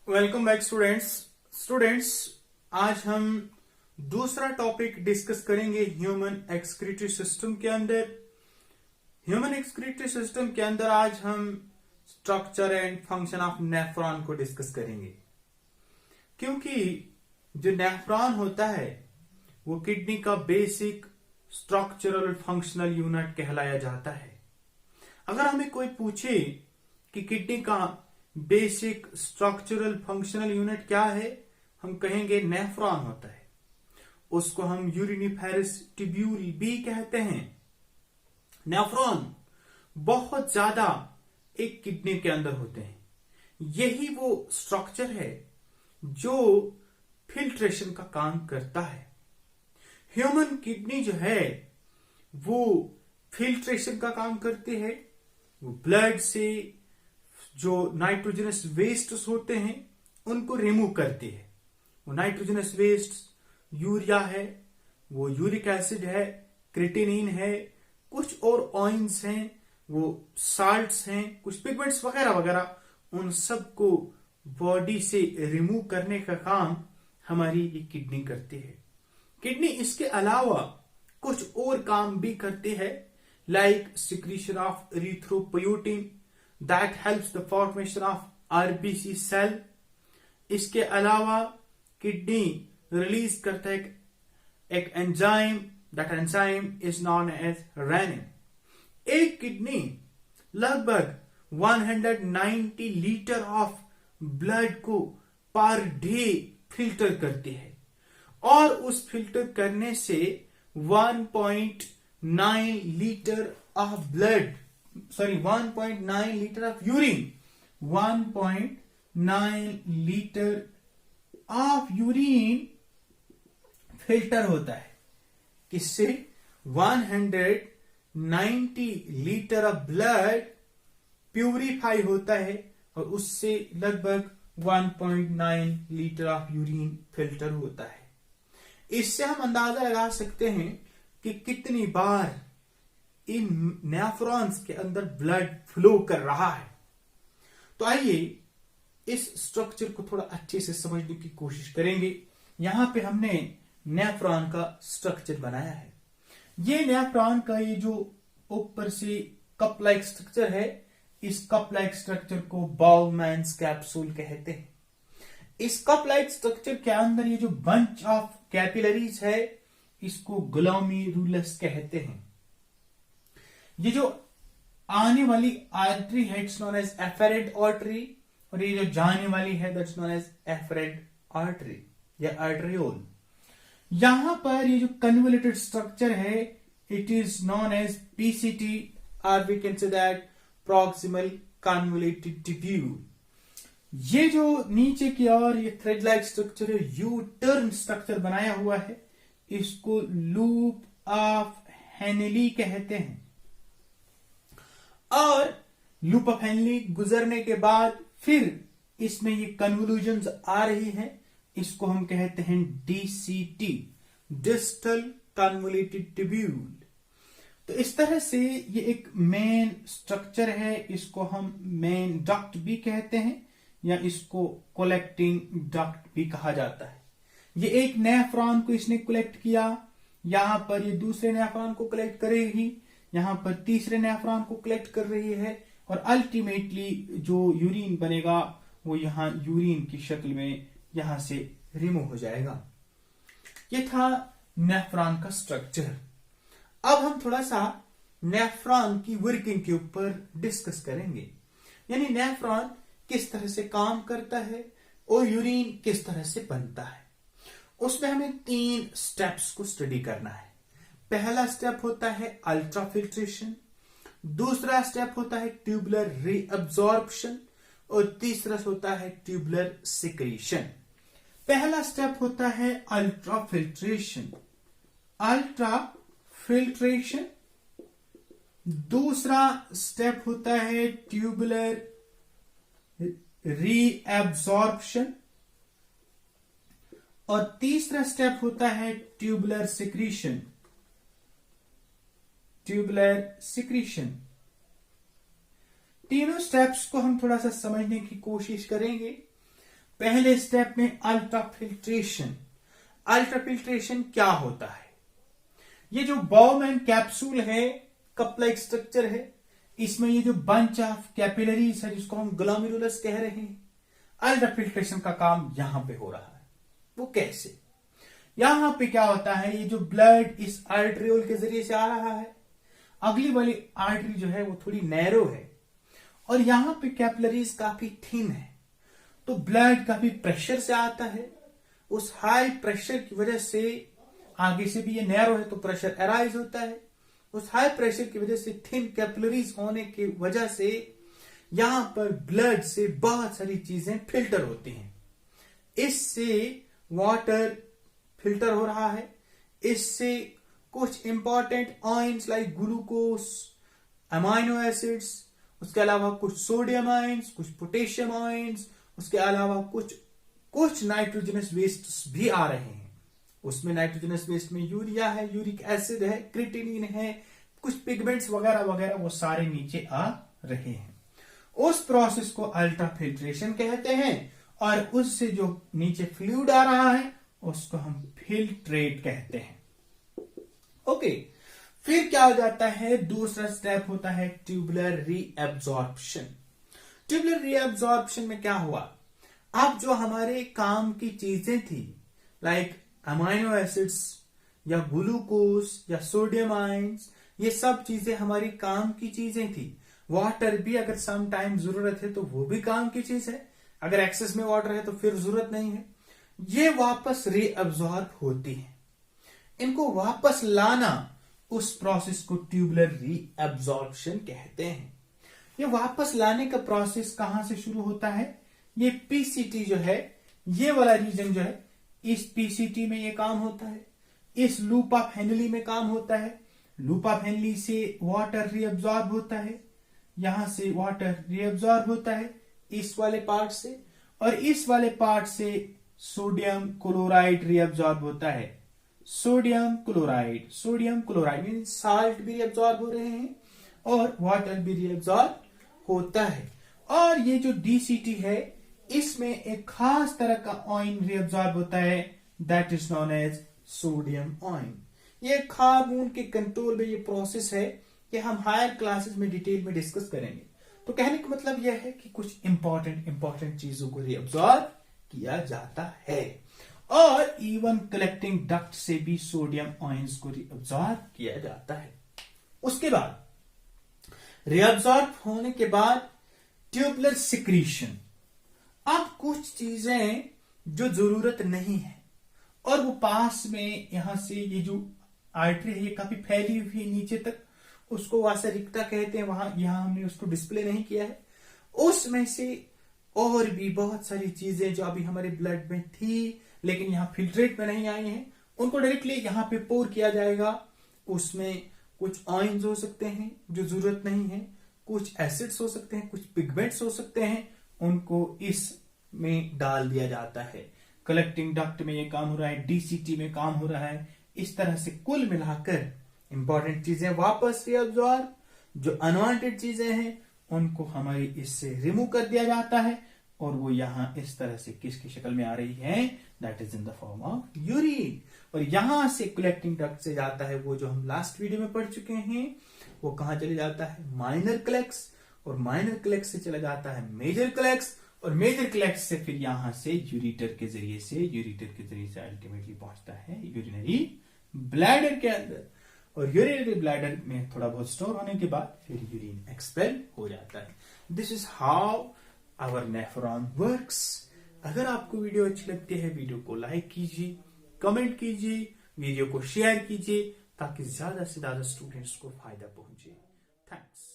Welcome back students आज हम दूसरा टॉपिक डिस्कस करेंगे ह्यूमन एक्सक्रीटरी सिस्टम के अंदर। ह्यूमन एक्सक्रीटरी सिस्टम के अंदर आज हम structure and function of nephron को डिस्कस करेंगे, क्योंकि जो नेफ्रॉन होता है वो किडनी का बेसिक स्ट्रक्चरल फंक्शनल यूनिट कहलाया जाता है। अगर हमें कोई पूछे कि किडनी का बेसिक स्ट्रक्चरल फंक्शनल यूनिट क्या है, हम कहेंगे नेफ्रॉन होता है। उसको हम यूरिनिफेरस ट्यूब्यूल भी कहते हैं। नेफ्रॉन बहुत ज्यादा एक किडनी के अंदर होते हैं। यही वो स्ट्रक्चर है जो फिल्ट्रेशन का काम करता है। ह्यूमन किडनी जो है वो फिल्ट्रेशन का काम करती है। वो ब्लड से जो नाइट्रोजनस वेस्ट होते हैं उनको रिमूव करती है। वो नाइट्रोजनस वेस्ट यूरिया है, वो यूरिक एसिड है, क्रिएटिनिन है, कुछ और ऑयल्स हैं, वो साल्ट्स हैं, कुछ पिगमेंट्स वगैरह वगैरह, उन सब को बॉडी से रिमूव करने का काम हमारी ये किडनी करती है। किडनी इसके अलावा कुछ और काम भी करती है, like secretion of erythropoietin that helps the formation of RBC cell। इसके अलावा किडनी रिलीज करता है एक enzyme, that enzyme is known as renin। एक किडनी लगभग 190 लीटर ऑफ ब्लड को पर डे फिल्टर करती है, और उस फिल्टर करने से 1.9 litre of blood 1.9 litre of urine 1.9 litre of urine filter होता है। किससे? 190 लीटर ऑफ ब्लड प्यूरिफाई होता है, और उससे लगभग 1.9 लीटर ऑफ यूरिन फिल्टर होता है। इससे हम अंदाजा लगा सकते हैं कि कितनी बार इन नेफ्रॉन्स के अंदर ब्लड फ्लो कर रहा है। तो आइए इस स्ट्रक्चर को थोड़ा अच्छे से समझने की कोशिश करेंगे। यहां पे हमने नेफ्रॉन का स्ट्रक्चर बनाया है। ये नेफ्रॉन का ये जो ऊपर से कप लाइक स्ट्रक्चर है, इस कप लाइक स्ट्रक्चर को बाउलमैन्स कैप्सूल कहते हैं। इस कप लाइक स्ट्रक्चर के अंदर ये जो बंच ऑफ कैपिलरीज है, इसको ग्लोमेरुलस कहते हैं। ये जो आने वाली आर्टरी है it's known as efferent artery, और ये जो जाने वाली है that's known as efferent artery या आर्टरियोल। यहां पर ये जो कन्वोल्यूटेड स्ट्रक्चर है it is known as PCT, और we can say that proximal convoluted tubule. ये जो नीचे की ओर ये थ्रेड लाइक स्ट्रक्चर है, यू टर्न स्ट्रक्चर बनाया हुआ है, इसको लूप ऑफ हेनली कहते हैं। और लूप ऑफ हेनली गुजरने के बाद फिर इसमें ये कन्वोल्यूशंस आ रही हैं, इसको हम कहते हैं डीसीटी, डिस्टल कन्वोल्यूटेड ट्यूब्यूल। तो इस तरह से ये एक मेन स्ट्रक्चर है, इसको हम मेन डक्ट भी कहते हैं, या इसको कलेक्टिंग डक्ट भी कहा जाता है। ये एक नेफ्रॉन को इसने कलेक्ट किया, यहां पर ये दूसरे नेफ्रॉन को कलेक्ट करेगी, यहां पर तीसरे नेफ्रॉन को कलेक्ट कर रही है, और अल्टीमेटली जो यूरिन बनेगा वो यहां यूरिन की शक्ल में यहां से रिमूव हो जाएगा। ये था नेफ्रॉन का स्ट्रक्चर। अब हम थोड़ा सा नेफ्रॉन की वर्किंग के ऊपर डिस्कस करेंगे, यानी नेफ्रॉन किस तरह से काम करता है और यूरिन किस तरह से बनता है। उसमें हमें 3 स्टेप्स को स्टडी करना है। पहला स्टेप होता है अल्ट्राफिल्ट्रेशन, दूसरा स्टेप होता है ट्यूबुलर रीअब्जॉर्प्शन, और तीसरा होता है ट्यूबुलर सिक्रीशन। पहला स्टेप होता है अल्ट्राफिल्ट्रेशन। अल्ट्राफिल्ट्रेशन। दूसरा स्टेप होता है ट्यूबुलर रीअब्जॉर्प्शन, और तीसरा स्टेप होता है ट्यूबुलर सिक्रीशन। Tubular secretion. तीनों स्टेप्स को हम थोड़ा सा समझने की कोशिश करेंगे। पहले स्टेप में अल्ट्राफिल्ट्रेशन। अल्ट्राफिल्ट्रेशन क्या होता है? ये जो बाउमैन कैप्सूल है, कप लाइक स्ट्रक्चर है, इसमें ये जो बंच ऑफ कैपिलरीज है जिसको हम ग्लोमेरुलस कह रहे हैं, अल्ट्राफिल्ट्रेशन का काम यहां पे हो रहा है। वो कैसे? यहां पे क्या होता है, ये जो ब्लड इस आर्टरियोल के जरिए से आ रहा है, अगली वाली आर्टरी जो है वो थोड़ी नैरो है और यहां पे कैपिलरीज काफी थिन है, तो ब्लड काफी प्रेशर से आता है। उस हाई प्रेशर की वजह से, आगे से भी ये नैरो है तो प्रेशर अराइज होता है, उस हाई प्रेशर की वजह से थिन कैपिलरीज होने की वजह से यहां पर ब्लड से बहुत सारी चीजें फिल्टर होती हैं। इससे वाटर फिल्टर हो रहा है, इससे कुछ important ions like glucose, amino acids, उसके अलावा कुछ सोडियम आयंस, कुछ पोटेशियम आयंस, उसके अलावा कुछ नाइट्रोजनस वेस्ट भी आ रहे हैं। उसमें नाइट्रोजनस वेस्ट में यूरिया है, यूरिक एसिड है, क्रिएटिनिन है, कुछ पिगमेंट्स वगैरह वगैरह, वो सारे नीचे आ रहे हैं। उस प्रोसेस को अल्ट्राफिल्ट्रेशन कहते हैं और उससे जो नीचे फ्लूइड आ रहा है उसको हम फिल्ट्रेट कहते हैं। ओके, फिर क्या हो जाता है? दूसरा स्टेप होता है ट्यूबुलर रीअब्जॉर्प्शन। ट्यूबुलर रीअब्जॉर्प्शन में क्या हुआ? अब जो हमारे काम की चीजें थी लाइक अमाइनो एसिड्स या ग्लूकोज या सोडियम आयंस, ये सब चीजें हमारी काम की चीजें थी। वाटर भी अगर सम टाइम जरूरत है तो वो भी काम की चीज है, अगर एक्सेस में वाटर है तो फिर जरूरत नहीं है। ये वापस रीअब्जॉर्ब होती है। इनको वापस लाना, उस प्रोसेस को ट्यूबुलर रीअब्जॉर्प्शन कहते हैं। ये वापस लाने का प्रोसेस कहां से शुरू होता है? ये पीसीटी जो है, ये वाला रीजन जो है, इस पीसीटी में ये काम होता है, इस लूप ऑफ हेनली में काम होता है। लूप ऑफ हेनली से वाटर रीअब्जॉर्ब होता है, यहां से वाटर रीअब्जॉर्ब होता है इस वाले पार्ट से, और इस वाले पार्ट से सोडियम क्लोराइड रीअब्जॉर्ब होता है। सोडियम क्लोराइड मीन साल्ट भी रीअब्जॉर्ब हो रहे हैं और वाटर भी रीअब्जॉर्ब होता है। और ये जो डीसीटी है, इसमें एक खास तरह का ऑइन रीअब्जॉर्ब होता है, that is known as sodium ion. ये हार्मोन के कंट्रोल में ये प्रोसेस है कि हम हायर क्लासेस में डिटेल में डिस्कस करेंगे। तो कहने का मतलब यह है कि कुछ इंपॉर्टेंट चीजों को रीअब्जॉर्ब किया जाता है, और इवन कलेक्टिंग डक्ट से भी सोडियम आयंस को रीअब्जॉर्ब किया जाता है। उसके बाद रीअब्जॉर्ब होने के बाद ट्यूबुलर सिक्रीशन। अब कुछ चीजें जो जरूरत नहीं है और वो पास में, यहां से ये जो आर्टरी है ये काफी फैली हुई है नीचे तक, उसको वासरिकता कहते हैं, वहां यहां हमने उसको डिस्प्ले नहीं किया है। उसमें से और भी बहुत सारी चीजें जो अभी हमारे ब्लड में थी लेकिन यहां फिल्ट्रेट में नहीं आई हैं, उनको डायरेक्टली यहां पे पोर किया जाएगा। उसमें कुछ आयंस हो सकते हैं जो जरूरत नहीं है, कुछ एसिड्स हो सकते हैं, कुछ पिगमेंट्स हो सकते हैं, उनको इसमें डाल दिया जाता है। कलेक्टिंग डक्ट में ये काम हो रहा है, डीसीटी में काम हो रहा है। इस तरह से कुल मिलाकर इंपॉर्टेंट चीजें वापस रीअब्जॉर्ब, जो अनवांटेड चीजें हैं उनको हमारी इससे रिमूव कर दिया जाता है, और वो यहां इस तरह से किसकी शक्ल में आ रही है, that is in the form of urine. और यहां से कलेक्टिंग डक्ट से जाता है वो जो हम लास्ट वीडियो में पढ़ चुके हैं, वो कहां चले जाता है, माइनर क्लेक्स, और माइनर क्लेक्स से चला जाता है मेजर क्लेक्स, और मेजर क्लेक्स से फिर यहां से यूरिटर के जरिए से अल्टीमेटली पहुंचता है यूरिनरी ब्लैडर के अंदर, और यूरिनरी ब्लैडर में थोड़ा बहुत स्टोर होने के बाद फिर यूरिन एक्सपेल हो जाता है। This is how our nephron works. अगर आपको वीडियो अच्छी लगती है, वीडियो को लाइक कीजिए, कमेंट कीजिए, वीडियो को शेयर कीजिए, ताकि ज्यादा से ज्यादा स्टूडेंट्स को फायदा पहुंचे। थैंक्स।